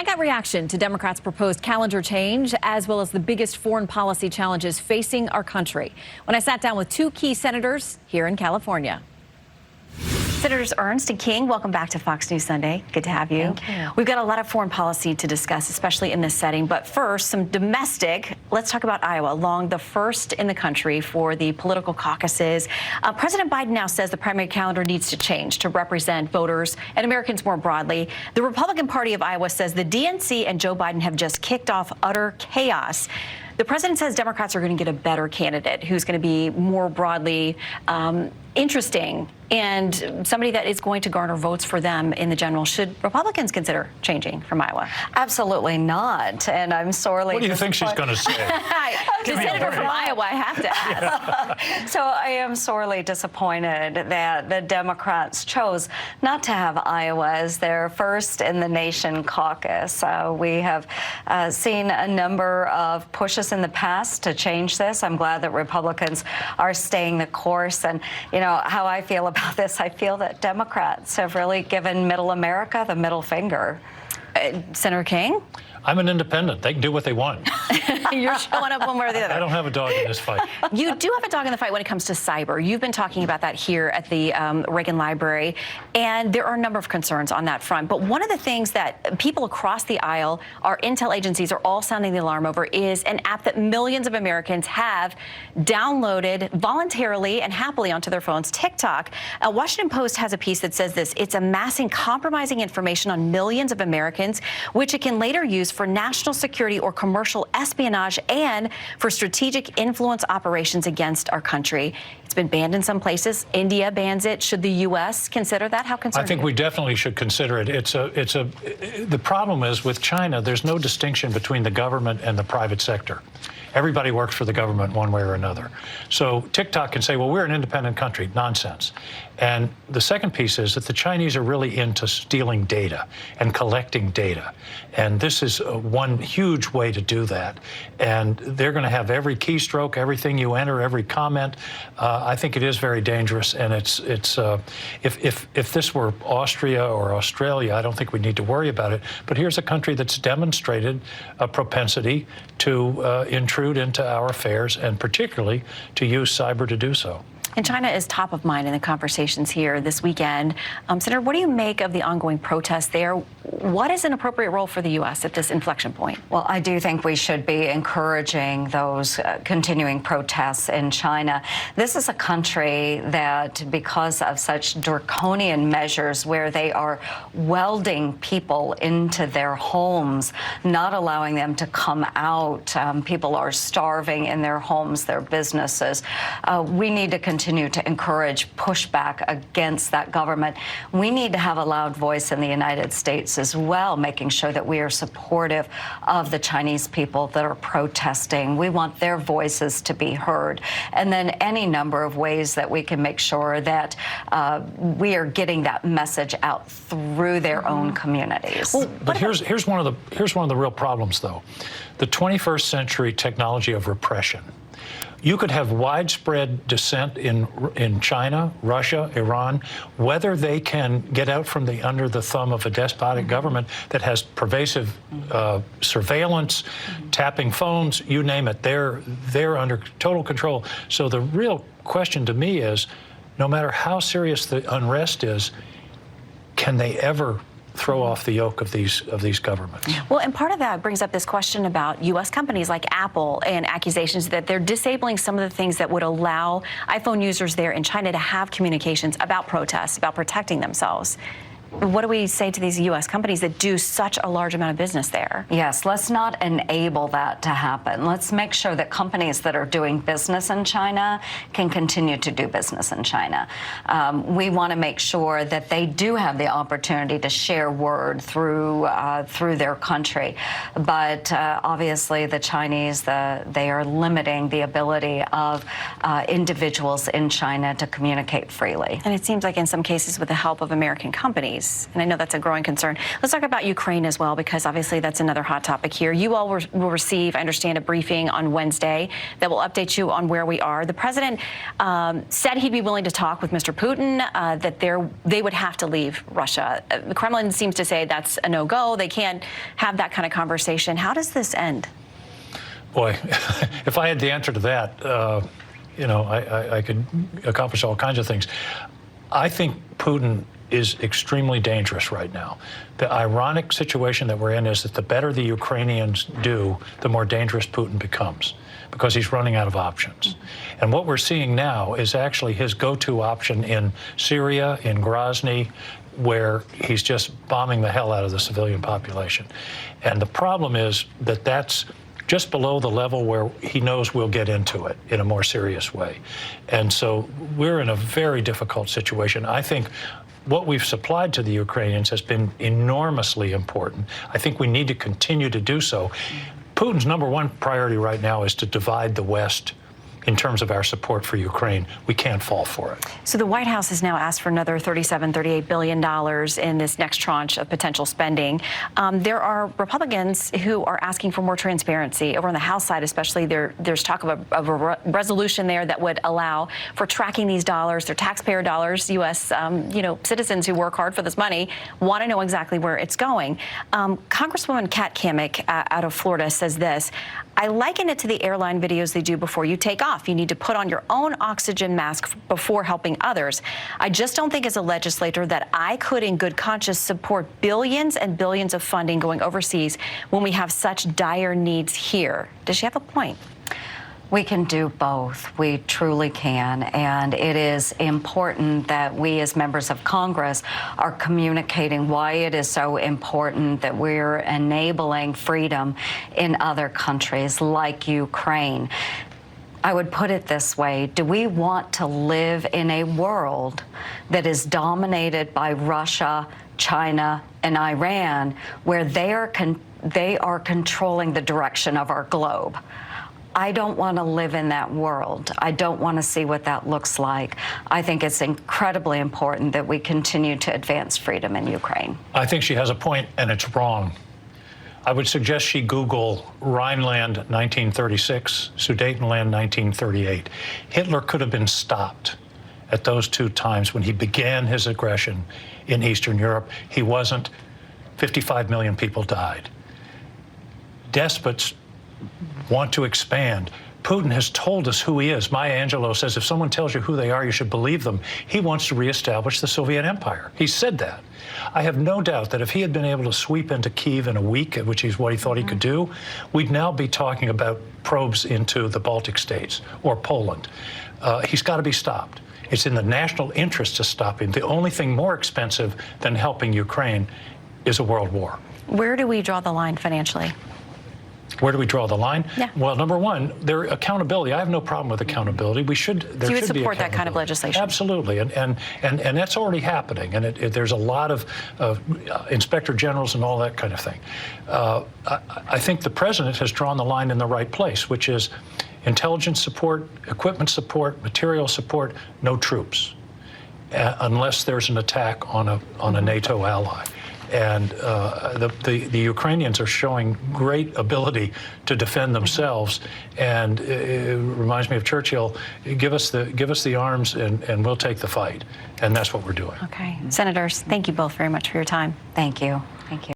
that reaction to Democrats' proposed calendar change, as well as the biggest foreign policy challenges facing our country, when I sat down with two key senators here in California. Senators Ernst and King, welcome back to Fox News Sunday. Good to have you. Thank you. We've got a lot of foreign policy to discuss, especially in this setting. But first, some domestic. Let's talk about Iowa, along the first in the country for the political caucuses. President Biden now says the primary calendar needs to change to represent voters and Americans more broadly. The Republican Party of Iowa says the DNC and Joe Biden have just kicked off utter chaos. The president says Democrats are going to get a better candidate who's going to be more broadly interesting and somebody that is going to garner votes for them in the general. Should Republicans consider changing from Iowa? Absolutely not. And I'm sorely What do you think she's going to say? The senator from Iowa, I have to ask. So I am sorely disappointed that the Democrats chose not to have Iowa as their first in the nation caucus. We have seen a number of pushes in the past to change this. I'm glad that Republicans are staying the course. And, you know, how I feel about this, I feel that Democrats have really given middle America the middle finger. Senator King? I'm an independent. They can do what they want. You're showing up one way or the other. I don't have a dog in this fight. You do have a dog in the fight when it comes to cyber. You've been talking about that here at the Reagan Library, and there are a number of concerns on that front. But one of the things that people across the aisle, our intel agencies are all sounding the alarm over is an app that millions of Americans have downloaded voluntarily and happily onto their phones, TikTok. Washington Post has a piece that says this: it's amassing compromising information on millions of Americans, which it can later use for national security or commercial espionage and for strategic influence operations against our country. It's been banned in some places. India bans it. Should the U.S. consider that? How concerned I think we definitely should consider it. The problem is with China, there's no distinction between the government and the private sector. Everybody works for the government one way or another. So TikTok can say, well, we're an independent country. Nonsense. And the second piece is that the Chinese are really into stealing data and collecting data. And this is one huge way to do that. And they're going to have every keystroke, everything you enter, every comment. I think it is very dangerous. And if this were Austria or Australia, I don't think we need to worry about it. But here's a country that's demonstrated a propensity to intrude into our affairs, and particularly to use cyber to do so. And China is top of mind in the conversations here this weekend. Senator, what do you make of the ongoing protests there? What is an appropriate role for the U.S. at this inflection point? Well, I do think we should be encouraging those continuing protests in China. This is a country that, because of such draconian measures where they are welding people into their homes, not allowing them to come out, people are starving in their homes, their businesses. We need to continue to encourage pushback against that government. We need to have a loud voice in the United States as well, making sure that we are supportive of the Chinese people that are protesting. We want their voices to be heard. And then any number of ways that we can make sure that we are getting that message out through their own communities. Well, but here's one of the real problems, though. The 21st century technology of repression. You could have widespread dissent in China, Russia, Iran, whether they can get out from under the thumb of a despotic government that has pervasive surveillance, tapping phones, you name it. They're under total control. So the real question to me is, no matter how serious the unrest is, can they ever throw off the yoke of these governments? Well, and part of that brings up this question about U.S. companies like Apple and accusations that they're disabling some of the things that would allow iPhone users there in China to have communications about protests, about protecting themselves. What do we say to these U.S. companies that do such a large amount of business there? Yes, let's not enable that to happen. Let's make sure that companies that are doing business in China can continue to do business in China. We want to make sure that they do have the opportunity to share word through their country. But obviously, the Chinese, they are limiting the ability of individuals in China to communicate freely. And it seems like in some cases with the help of American companies. Chinese, and I know that's a growing concern. Let's talk about Ukraine as well, because obviously that's another hot topic here. You all will receive, I understand, a briefing on Wednesday that will update you on where we are. The president said he'd be willing to talk with Mr. Putin, that they would have to leave Russia. The Kremlin seems to say that's a no-go. They can't have that kind of conversation. How does this end? Boy, if I had the answer to that, I could accomplish all kinds of things. I think Putin is extremely dangerous right now. The ironic situation that we're in is that the better the Ukrainians do, the more dangerous Putin becomes, because he's running out of options. And what we're seeing now is actually his go-to option in Syria, in Grozny, where he's just bombing the hell out of the civilian population. And the problem is that that's just below the level where he knows we'll get into it in a more serious way. And so we're in a very difficult situation. I think what we've supplied to the Ukrainians has been enormously important. I think we need to continue to do so. Putin's number one priority right now is to divide the West in terms of our support for Ukraine. We can't fall for it. So the White House has now asked for another $38 billion in this next tranche of potential spending. There are Republicans who are asking for more transparency. Over on the House side especially, there's talk of a resolution there that would allow for tracking these dollars. They're taxpayer dollars. U.S. Citizens who work hard for this money want to know exactly where it's going. Congresswoman Kat Cammack out of Florida says this: I liken it to the airline videos they do before you take off. You need to put on your own oxygen mask before helping others. I just don't think as a legislator that I could in good conscience support billions and billions of funding going overseas when we have such dire needs here. Does she have a point? We can do both. We truly can. And it is important that we as members of Congress are communicating why it is so important that we're enabling freedom in other countries like Ukraine. I would put it this way: do we want to live in a world that is dominated by Russia, China, and Iran, where they are controlling the direction of our globe? I don't want to live in that world. I don't want to see what that looks like. I think it's incredibly important that we continue to advance freedom in Ukraine. I think she has a point, and it's wrong. I would suggest she Google Rhineland 1936, Sudetenland 1938. Hitler could have been stopped at those two times when he began his aggression in Eastern Europe. He wasn't. 55 million people died. Despots want to expand. Putin has told us who he is. Maya Angelou says if someone tells you who they are, you should believe them. He wants to reestablish the Soviet Empire. He said that. I have no doubt that if he had been able to sweep into Kyiv in a week, which is what he thought he could do, we'd now be talking about probes into the Baltic states or Poland. He's got to be stopped. It's in the national interest to stop him. The only thing more expensive than helping Ukraine is a world war. Where do we draw the line financially? Where do we draw the line? Yeah. Well, number one, there accountability. I have no problem with accountability. There so you should would be support that kind of legislation? Absolutely, and that's already happening. And there's a lot of inspector generals and all that kind of thing. I think the president has drawn the line in the right place, which is intelligence support, equipment support, material support, no troops, unless there's an attack on a NATO ally. And the Ukrainians are showing great ability to defend themselves. And it reminds me of Churchill: give us the arms, and we'll take the fight. And that's what we're doing. Okay, senators, thank you both very much for your time. Thank you. Thank you.